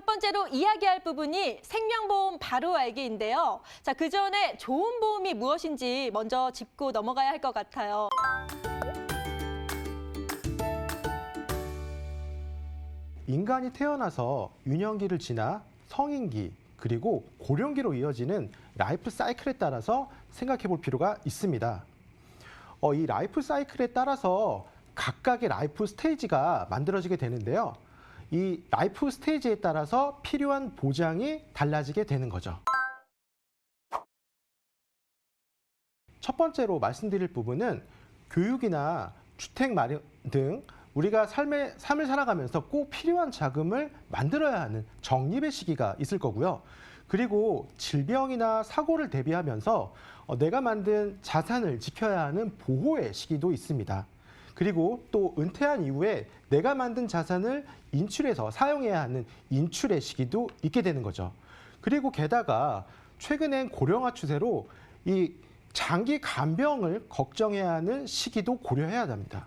번째로 이야기할 부분이 생명보험 바로 알기인데요. 자, 그 전에 좋은 보험이 무엇인지 먼저 짚고 넘어가야 할 것 같아요. 인간이 태어나서 유년기를 지나 성인기, 그리고 고령기로 이어지는 라이프 사이클에 따라서 생각해 볼 필요가 있습니다. 이 라이프 사이클에 따라서 각각의 라이프 스테이지가 만들어지게 되는데요. 이 라이프 스테이지에 따라서 필요한 보장이 달라지게 되는 거죠. 첫 번째로 말씀드릴 부분은 교육이나 주택 마련 등 우리가 삶을 살아가면서 꼭 필요한 자금을 만들어야 하는 적립의 시기가 있을 거고요. 그리고 질병이나 사고를 대비하면서 내가 만든 자산을 지켜야 하는 보호의 시기도 있습니다. 그리고 또 은퇴한 이후에 내가 만든 자산을 인출해서 사용해야 하는 인출의 시기도 있게 되는 거죠. 그리고 게다가 최근엔 고령화 추세로 이 장기 간병을 걱정해야 하는 시기도 고려해야 합니다.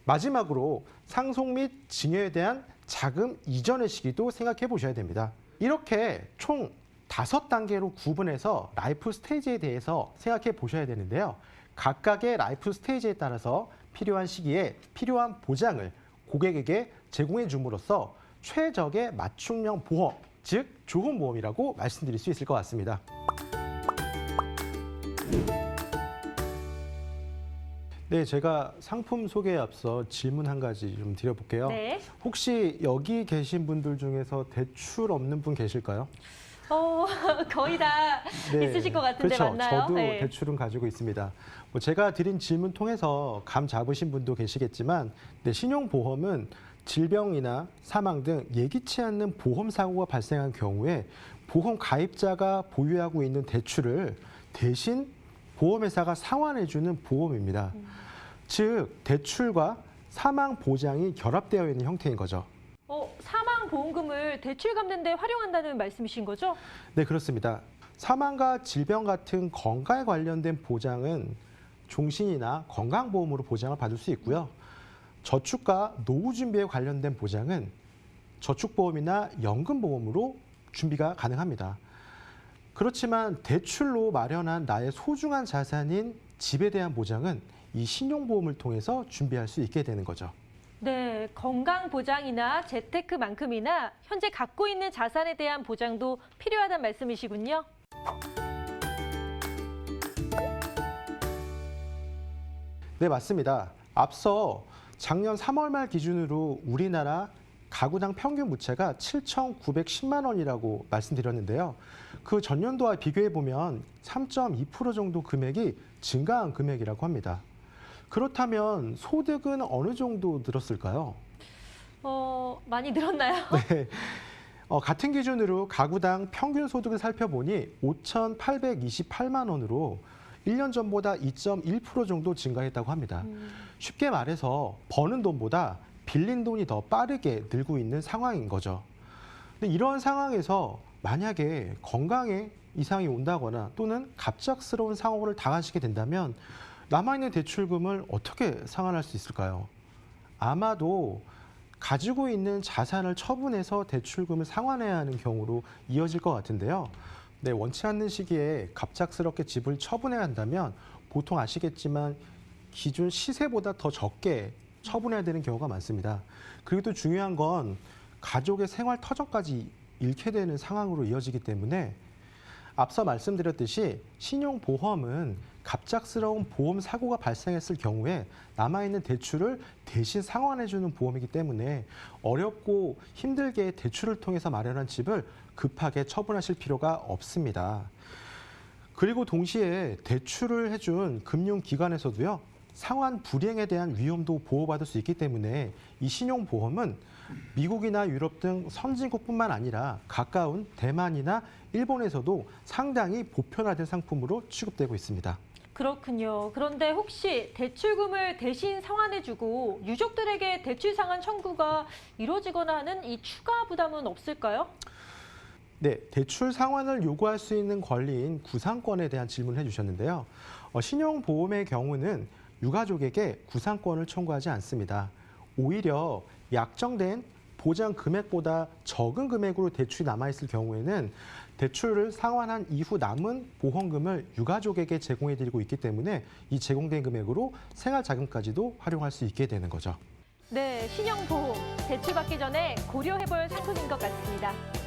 마지막으로 상속 및 증여에 대한 자금 이전의 시기도 생각해 보셔야 됩니다. 이렇게 총 5단계로 구분해서 라이프 스테이지에 대해서 생각해 보셔야 되는데요. 각각의 라이프 스테이지에 따라서 필요한 시기에 필요한 보장을 고객에게 제공해 줌으로써 최적의 맞춤형 보험, 즉 좋은 보험이라고 말씀드릴 수 있을 것 같습니다. 네, 제가 상품 소개에 앞서 질문 한 가지 좀 드려볼게요. 네. 혹시 여기 계신 분들 중에서 대출 없는 분 계실까요? 거의 다 있으실 것 같은데 그렇죠. 맞나요? 저도 네. 대출은 가지고 있습니다. 제가 드린 질문 통해서 감 잡으신 분도 계시겠지만 신용보험은 질병이나 사망 등 예기치 않는 보험 사고가 발생한 경우에 보험 가입자가 보유하고 있는 대출을 대신 보험회사가 상환해주는 보험입니다. 즉 대출과 사망 보장이 결합되어 있는 형태인 거죠. 사망 보험금을 대출 갚는 데 활용한다는 말씀이신 거죠? 네, 그렇습니다. 사망과 질병 같은 건강에 관련된 보장은 종신이나 건강보험으로 보장을 받을 수 있고요. 저축과 노후 준비에 관련된 보장은 저축보험이나 연금보험으로 준비가 가능합니다. 그렇지만 대출로 마련한 나의 소중한 자산인 집에 대한 보장은 이 신용보험을 통해서 준비할 수 있게 되는 거죠. 네, 건강 보장이나 재테크만큼이나 현재 갖고 있는 자산에 대한 보장도 필요하다는 말씀이시군요. 네, 맞습니다. 앞서 작년 3월 말 기준으로 우리나라 가구당 평균 부채가 7,910만 원이라고 말씀드렸는데요. 그 전년도와 비교해 보면 3.2% 정도 금액이 증가한 금액이라고 합니다. 그렇다면 소득은 어느 정도 늘었을까요? 많이 늘었나요? 네. 같은 기준으로 가구당 평균 소득을 살펴보니 5,828만 원으로 1년 전보다 2.1% 정도 증가했다고 합니다. 쉽게 말해서 버는 돈보다 빌린 돈이 더 빠르게 늘고 있는 상황인 거죠. 근데 이런 상황에서 만약에 건강에 이상이 온다거나 또는 갑작스러운 상황을 당하시게 된다면 남아있는 대출금을 어떻게 상환할 수 있을까요? 아마도 가지고 있는 자산을 처분해서 대출금을 상환해야 하는 경우로 이어질 것 같은데요. 네, 원치 않는 시기에 갑작스럽게 집을 처분해야 한다면 보통 아시겠지만 기준 시세보다 더 적게 처분해야 되는 경우가 많습니다. 그리고 또 중요한 건 가족의 생활 터전까지 잃게 되는 상황으로 이어지기 때문에 앞서 말씀드렸듯이 신용보험은 갑작스러운 보험 사고가 발생했을 경우에 남아있는 대출을 대신 상환해주는 보험이기 때문에 어렵고 힘들게 대출을 통해서 마련한 집을 급하게 처분하실 필요가 없습니다. 그리고 동시에 대출을 해준 금융기관에서도요, 상환 불이행에 대한 위험도 보호받을 수 있기 때문에 이 신용보험은 미국이나 유럽 등 선진국뿐만 아니라 가까운 대만이나 일본에서도 상당히 보편화된 상품으로 취급되고 있습니다. 그렇군요. 그런데 혹시 대출금을 대신 상환해주고 유족들에게 대출 상환 청구가 이루어지거나 하는 이 추가 부담은 없을까요? 네, 대출 상환을 요구할 수 있는 권리인 구상권에 대한 질문을 해주셨는데요. 신용보험의 경우는 유가족에게 구상권을 청구하지 않습니다. 오히려 약정된 보장 금액보다 적은 금액으로 대출이 남아있을 경우에는 대출을 상환한 이후 남은 보험금을 유가족에게 제공해드리고 있기 때문에 이 제공된 금액으로 생활자금까지도 활용할 수 있게 되는 거죠. 네, 신용보험 대출 받기 전에 고려해볼 상품인 것 같습니다.